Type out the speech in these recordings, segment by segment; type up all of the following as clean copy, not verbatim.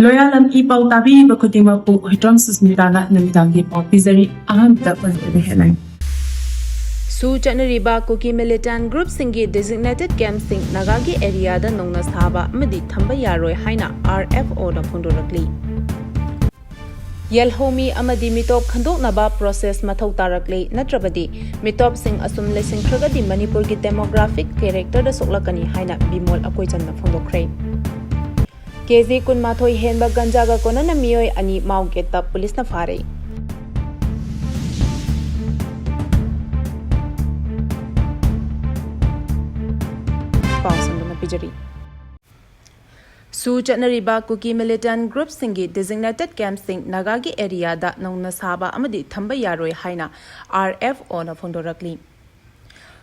Loyalam E-PAO tabi bakutima po hitram susmitana namitangi po pizari aham dapat headline. Su Janariba Kuki militant group singi designated camp sing Nagagi area da nongna Thaba amadi Thamba Yaroidouri haina RFO da phondorakli. Yelhomi amadi mitop khandoknaba process mathau tarakli natrabadi mitop sing asum lesing khragadi Manipur gi demographic character da soklakani haina bimol akoichanna phondokre. KZ kunmathoi henba Ganja ga Konana Meeyoi ani maugeta police na fare. Su Janariba Kuki militant group singi designated camp sing Nagagi area da nongna Thaba amadi Thamba Yaroidouri haina RFO na phondorakli.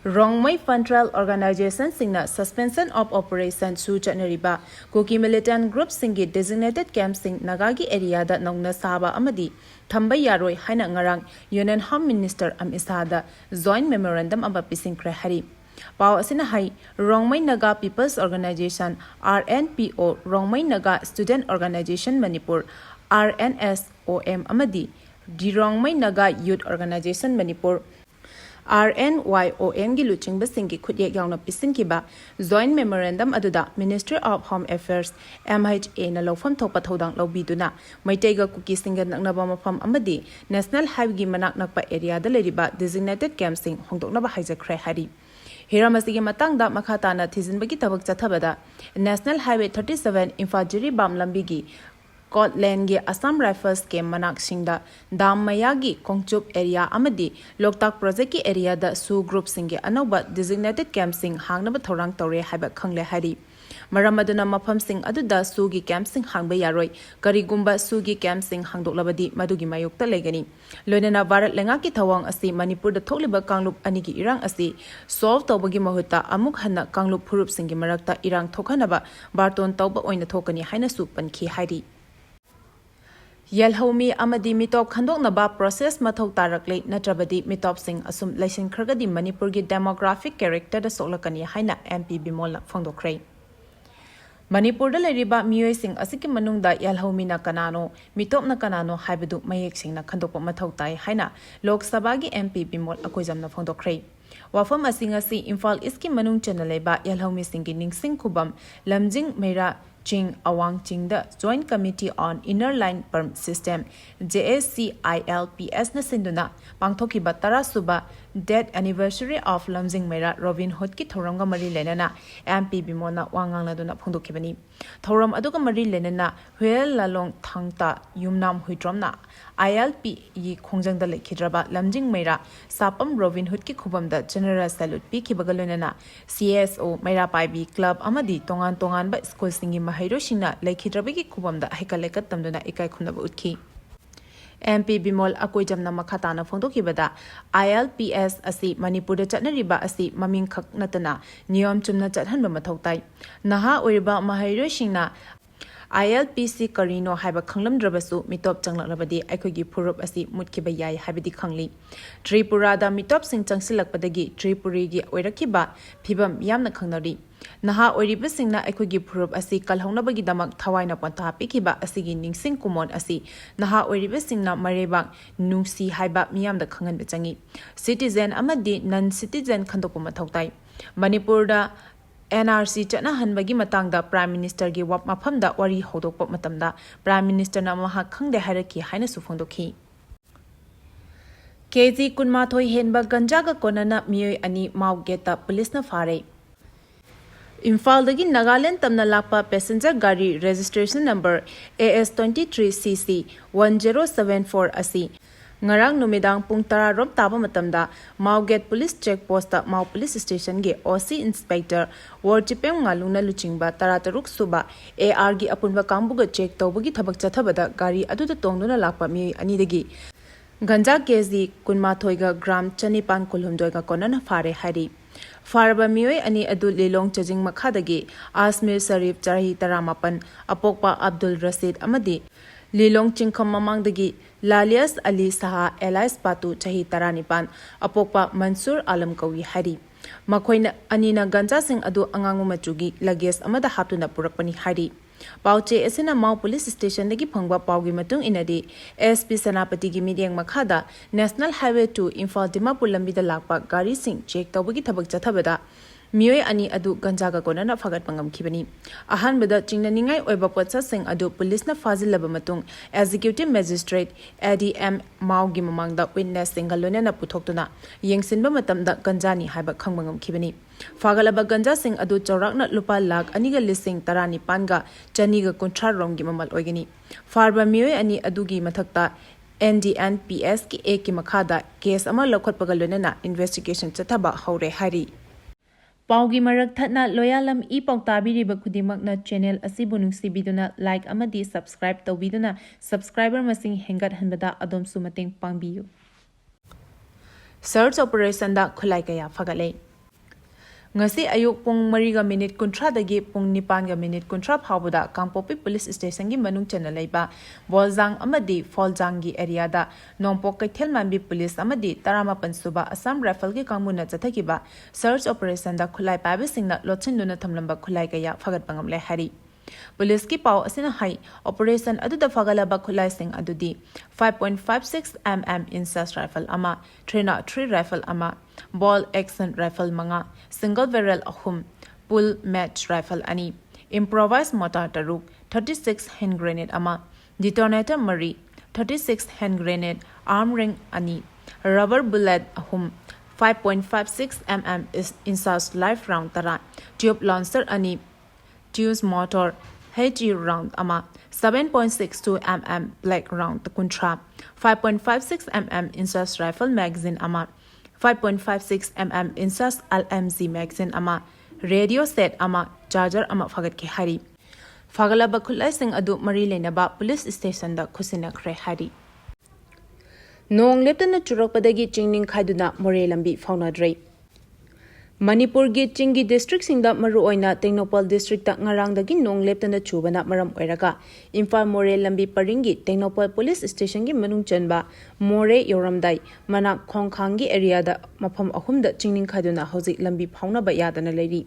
Wrongmai Federal Organization singna suspension of operation Su Janariba Kuki militant group singi designated camp sing Nagagi area da nongna Thaba amadi Thamba Yaroidouri haina ngarang Union Home Minister Amisada joint memorandum aba pisingkre hari. Pao asina hai Wrongmai Naga People's Organization RNPO Wrongmai Naga Student Organization Manipur RNSOM amadi di Wrongmai Naga Youth Organization Manipur RNYOM gi luchingba singi khudye yauna pisinkiba joint memorandum aduda Ministry of Home Affairs MHA na lawfam thokpa thodang lawbiduna maitaiga Kuki singa naknaba mafam amadi National Highway gi manak nakpa area da leriba designated camp sing hongdoknaba haijakre hari. Hiramasi matangda makhatana thizinbagi tabak chathabada National Highway 37 Infajiri Bamlambigi Scotland gi Assam Rifles ke manak singda Dam Mayagi Kongchup area amadi Loktak project ki area da Su group singi anoba designated camp sing hangnaba thorang tore haiba khangle hari. Maramaduna Maphamsingda aduda Sugi camp sing hangba yaroi karigumba Sugi camp sing hangdoklabadi madugi mayokta legani loinana Bharat lenga ki thawang asi Manipur da thokliba kanglup anigi irang asi solve tawbagi mahuta amuk hanna kanglup phurup singi marakta irang thokhanaba barton tawba oina thokani haina su pankhi hairi. Yelhomi amadi mitop khandoknaba process mathau tarakle natrabadi mitop sing asum laising khragadi Manipur gi demographic character da soklakani haina MP bimol phongdokre. Manipur da leriba Meeyoi sing asiki manungda Yelhomi na kanano mitop na kanano haibadu mayek sing na khandokpa mathau tai haina Lok Sabha gi MP bimol akoijamna phongdokre. Wafam asingasi Imphal East ki manung chanaleba Yelhomi singi ningsing khubam lamjing meira Ching Awang Chingda Joint Committee on Inner Line Perm System JSCILPS na sinduna pangthoki batara suba dead anniversary of Lamjing Mera Robin Hood ki thoramga mari lenana MP bimona wangangla duna phongdokibani thoram aduga mari lenana Huel Lalong Thangta Yumnam Huitromna ILP yi khongjangda lekhidraba Lamjing Mera Sapam Robin Hood ki khubamda general salute pi kibagalonana CSO Mera Paibi Club amadi tongan tongan ba school singi Mahairosina lekhidrabagi khubamda haikalekat tamduna ikai khunaba utki MP bimol akoijamna makhatana phongdokibada ILPS asi Manipur da chatnariba asi maming khak natana niyom chumna chathanba mathau tai naha oiriba Mahairosingna ILPC Karino haiba khanglamdrabasu mitop changlabadi aikhogi phurup asi mutkiba yai haibadi khangli Tripura da mitop sing changsilakpadagi Tripuri gi oirakiba phibam yamna khangnari naha oiriba singna aikhogi phurup asi kalhaunabagi damak thawaina pantha pikiba asigi ningsing kumon asi naha oiriba singna marebak nungsi haiba miyamda khangan bechangi citizen amadi non citizen khandokpa mathautai Manipur da NRC chana hanbagi matangda Prime Minister gi wap maphamda wari hodokpa matamda Prime Minister na maha khangde hairaki haina su phongdokhi KZ kunmathoi henba Ganja ga Konana Meeyoi ani maugeta police na fare Imphal dagi Nagaland tamna lakpa passenger gari registration number AS23CC 1074 asi ngarang numidang pung tara rom taba matamda Mauget Police Checkpost ta Mau Police Station ge OC Inspector Warjipem ngaluna luchingba tarataruk suba AR gi apunba kambuga check tawbagi thabak chathabada gari aduda tongduna lakpa Meeyoi ani dagi Ganja KZ kunmathoiga gram chanipan kulhumdoiga Konana fare hari Faraba Meeyoi ani adu lelong chajing makhadagi Asmir Sharif Charahi Taramapan Apokpa Abdul Rashid amadi Lilong Chingkham mamangdagi Lalias Ali Saha Elias Patu Chahi Taranipan Apokpa Mansur Alam Kawi Hari Makoina Anina Ganja Singh adu angangu machugi luggage amada haptuna purakpani hari Pauche asina Mau Police Station dagi phangba paugi matung inadi SP Sanapati gi midyang makhada National Highway 2 Imphal Dimapur lambi da lakpa gari sing check tawbagi thabak chathabada Meeyoi ani adu Ganja ga Konana fagat pangam khibani ahan bada chingna ningai oiba potsa sing adu police na fazil laba matung executive magistrate ADM Mau gi mamangda witness singalone na puthoktuna yengsinba matamda Ganja ni haiba khangbangam khibani fagalaba Ganja sing adu chawrakna lupa lakh aniga lising tarani panga chaniga kunthar rongi mamal oigani farba Meeyoi ani adu gi mathakta NDNPS ki A ki makhada case ama lokhot pagalone na investigation chathaba haure hari Paugi marak thatna Loyalam E-PAO tabiriba khudimagna channel asibu nungsibiduna like amadi subscribe tawbiduna subscriber masing hengat hanbada adom sumating pangbiyu Search operation da khulai kaya fagale Ngasi ayuk pung mariga minute kuntra dagi pung nipan ga minute kuntra phawbuda Kangpopi police station gi manung chana leiba Boljang amadi Foljang gi area da Nongpok Kaithel Manbi police amadi Taramapan suba Assam rifle gi kangmuna chathakiba search operation da khulai pabe singna lochinduna thamlamba khulai kaya fagat pangam le hari Police ki pau asina hai operation adu da fagalaba khulai sing adudi 5.56 mm insas rifle ama 303 rifle ama ball action rifle manga single barrel ahum pull match rifle ani improvised mortar taruk 36 hand grenade ama detonator mari 36 hand grenade arm ring ani rubber bullet ahum 5.56 mm is insas live round tara tube launcher ani Tues motor HG round ama 7.62 mm black round kuntra 5.56 mm insas rifle magazine ama 5.56 mm insas LMZ magazine ama radio set ama charger ama fagat ke hari fagalaba khulai sing adu mari lenaba police station da khusina khre hari nong leptana churokpadagi chingning khaiduna more lambi faunadrei Manipur gi Chingi district singda maru oina Technopal district ta ngarang dagi nong leptana chubana maram oiraga Imphal more lambi paringi Technopal police station gi manung chanba more yoramdai mana khongkhangi area da mapham ahum da chingning khaduna hojik lambi phauna ba yadana leiri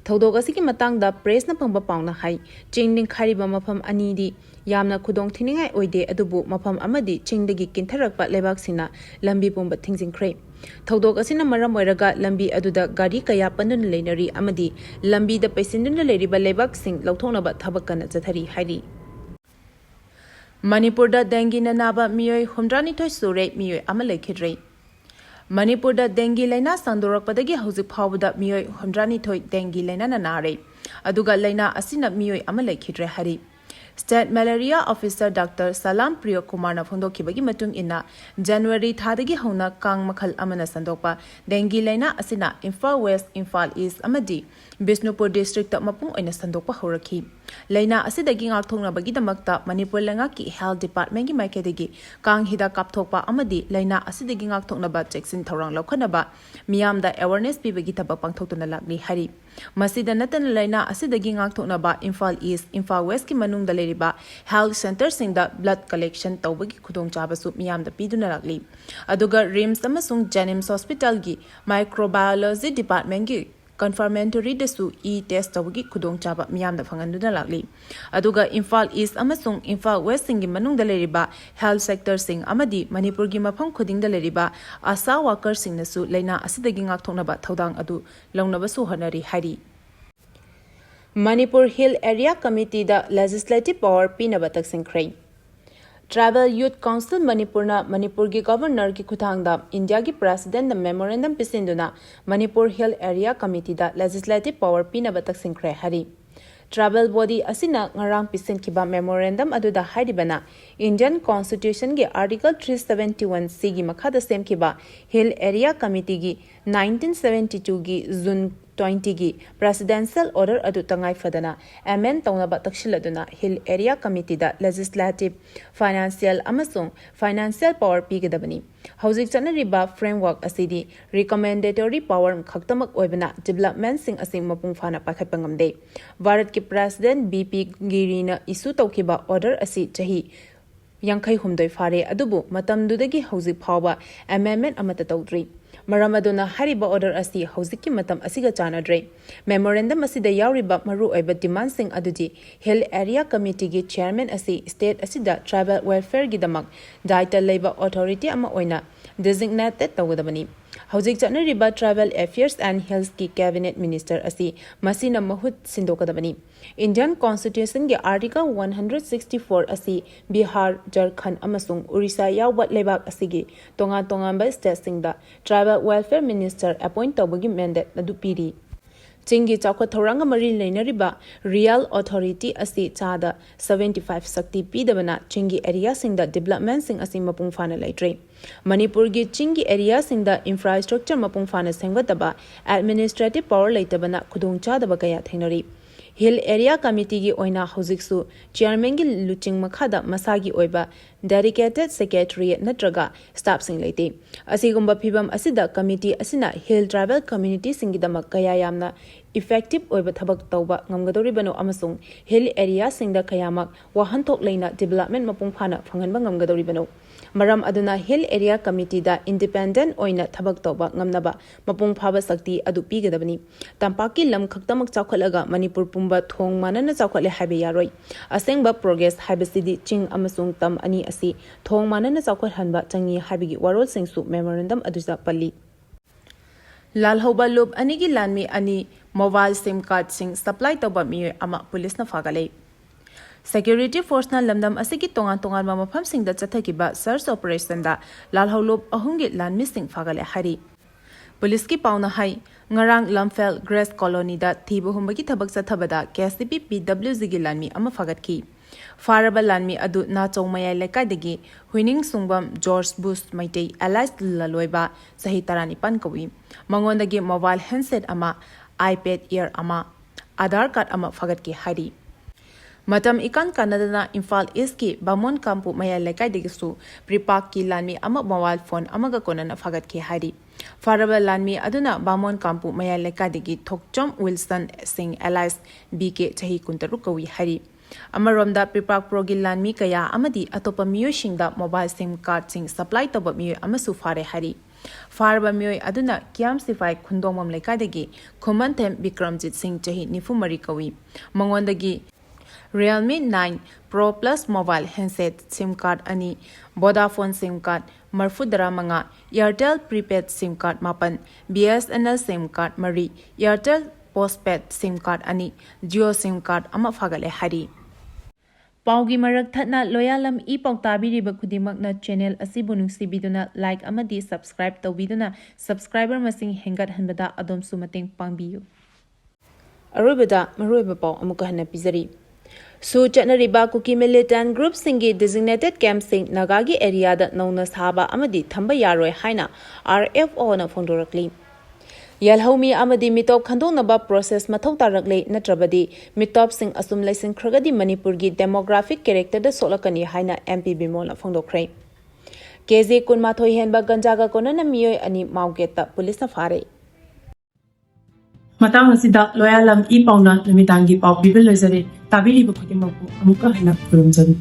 Thodog asigi matang da press na phangba pauna hai chingning khariba mapham ani di yamna khudong thiningai oide adubu mapham amadi chingdagi kintharakpa lebak sina lambi pumba thingjingkhre Thodog asina maram oiraga lambi aduda gari kaya pandun leinari amadi lambi da paisindun leiriba lebak sing lauthonaba thabakana chathari hairi Manipur da dengue na naba Meeyoi humdrani thoi sure Meeyoi amalai khidrei Manipur da dengue laina sangdorakpadagi hojik phawda Meeyoi humdrani thoi dengue laina na nare aduga laina asina Meeyoi amalai khidre hari State Malaria Officer Dr. Salam Priyo Kumar na phondokibagi matung ina January thadagi hauna kang makhal amana sandokpa dengue laina asina Imphal West Imphal East amadi Bisnupur district ta mapung oina sandokpa horakhi laina asidagi ngakthongna bagi damakta Manipur langa ki health department gi maikadagi kang hida kapthokpa amadi laina asidagi ngakthongna ba cheksin thorang lokhana ba miyam da awareness pibagi thaba pangthokna lakli hari masida natan laina asidagi ngakthokna ba Imphal East Imphal West ki manung da leriba health center singda blood collection tawbagi khudong chabasu miyam da piduna lakli aduga rims amasung janims hospital gi microbiology department gi confirmatory desu e-test tawgi khudong chaba miyam da phanganduna lakli aduga Imphal East amasung Imphal West singi manung da leriba health sector sing amadi Manipur gi mafam khuding da leriba asa worker sing nasu laina asidagi ngakthokna ba thodang adu launaba su honari hari Manipur Hill Area Committee da legislative power pinaba taksingkhrai Tribal Youth Council Manipurna Manipur gi governor ki khuthangda India gi president the memorandum pisinduna Manipur Hill Area Committee da legislative power pinaba taksingkhre hari Tribal body asina ngarang pisin kiba memorandum aduda haidibana Indian Constitution gi Article 371 C gi makhada sem kiba Hill Area Committee gi 1972 gi June 20 gi presidential order adu tangai fadana amend tawnaba takshiladuna Hill Area Committee da legislative financial amasung financial power pigedabani hojik chanariba framework asidi recommendatory power khaktamak oibana development sing asing mapung phana pakhatpangamde Bharat ki president BP Girina issue tawkiba order asi chahi yankai humdoi fare adubu matamdudagi hojik phawba amendment amata tawdri Maram aduna hariba order asi hoziki matam asiga chanadre. Memorandum asida yauriba maru oiba demand sing adudi Hill Area Committee gi chairman asi state asida tribal welfare gi damak daita labor authority ama oina designated tawgadabani. Housing Chanariba Tribal Affairs and Health ki Cabinet Minister asi Masina Mahut Sindokadabani. Indian Constitution ki Article 164 asi Bihar, Jharkhand amasung Orissa yawat lebak asigi tonga state singda Tribal Welfare Minister appoint tawbagi mandate nadupiri. Chingi chawkha thoranga mari leinariba Real Authority asi chada 75 sakti pidabana Chingi area singda development sing asi mapung fana laitre. Manipur gi Chingi area singda infrastructure mapung fana sengbataba administrative power laitabana khudung chadaba kaya thainari. Hill Area Committee gi oina hojiksu chairman gi luching makhada masagi oiba dedicated secretariat natraga staff sing leite asigumba phibam asida committee asina Hill tribal community singidamak kaya yamna effective oiba thabak tawba ngamgadori bano amasung Hill area singda kayamak wahanthok leina development mapung phana phanganba ngamgadori bano maram aduna Hill Area Committee da independent oina thabak tawba ngamnaba mapung phaba sakti adu pigadabani tampaki lam khaktamak chawkhalaga Manipur pumba thong manana chawkhale haibe yaroi asengba progress haibasidi ching amasung tam ani asi thong manana chawkhal hanba changi haibigi warol singsu memorandum adusa palli Lal hoba lob anigi lanmi ani mobile sim card sing supply tawba mi ama police na fagale Security force na lamdam asigi tongan Maphamsingda chathakiba search operation da lal holob ahungi lan missing fagale hari Police ki pauna hai ngarang Lamfel Grace Colony da thibu humbagi thabak chathabada KSP PWZ gi lanmi ama fagat ki Faraba lanmi adu na chongmaya lekai degi Huining Sungbam George Bush Maitei Allies Laloiba sahi tarani pan kawi mangondagi mobile handset ama iPad Air ama Aadhaar card ama fagat ki hari Matam ikan Kanadana Imphal East ki Bamon Kampu Maya Lekai Degisu Pripak ki lanmi ama mobile phone amaga Konana fagat ki hari Faraba lanmi aduna Bamon Kampu Maya Lekai Degi Thokchom Wilson Singh Allies BK chahi kuntaru kawi hari Amaromda Pripak Progi lanmi kaya amadi atopa Meeyoi shingda mobile SIM card sing supply toba Meeyoi amasu fare hari Faraba Meeyoi aduna Kiam Sifai Khundongmam Lekai Degi Khumanthem Bikramjit Singh chahi nifumari kawi mangondagi Realme 9 Pro Plus mobile handset SIM card ani Vodafone SIM card Marfudara manga Airtel prepaid SIM card mapan BSNL SIM card mari Airtel postpaid SIM card ani Jio SIM card ama fagale hari Paugi marak thatna Loyalam E-PAO tabiriba khudimakna channel asibu nungsibiduna like amadi subscribe tawbiduna subscriber masing hengat hanbada adom sumateng pangbiyu Arubada maruiba pau amuka hana pizari Su Chatnariba Kuki militant group singi designated camp sing Naga gi area da nauna sahaba amadi Thamba yaroi haina RFO na fondorakli Yalhomi amadi mitop khandongnaba process mathau tarakle natrabadi mitop sing asum laising khragadi Manipur gi demographic character da solakani haina MP bimol na fondokrai KZ kunmathoi henba Ganja ga Konana Meeyoi ani maugeta police na fare Matang asida Loyalam E-PAO na namitangi pau bibil lezare tabili bakudi mapu amuka hina kurumjani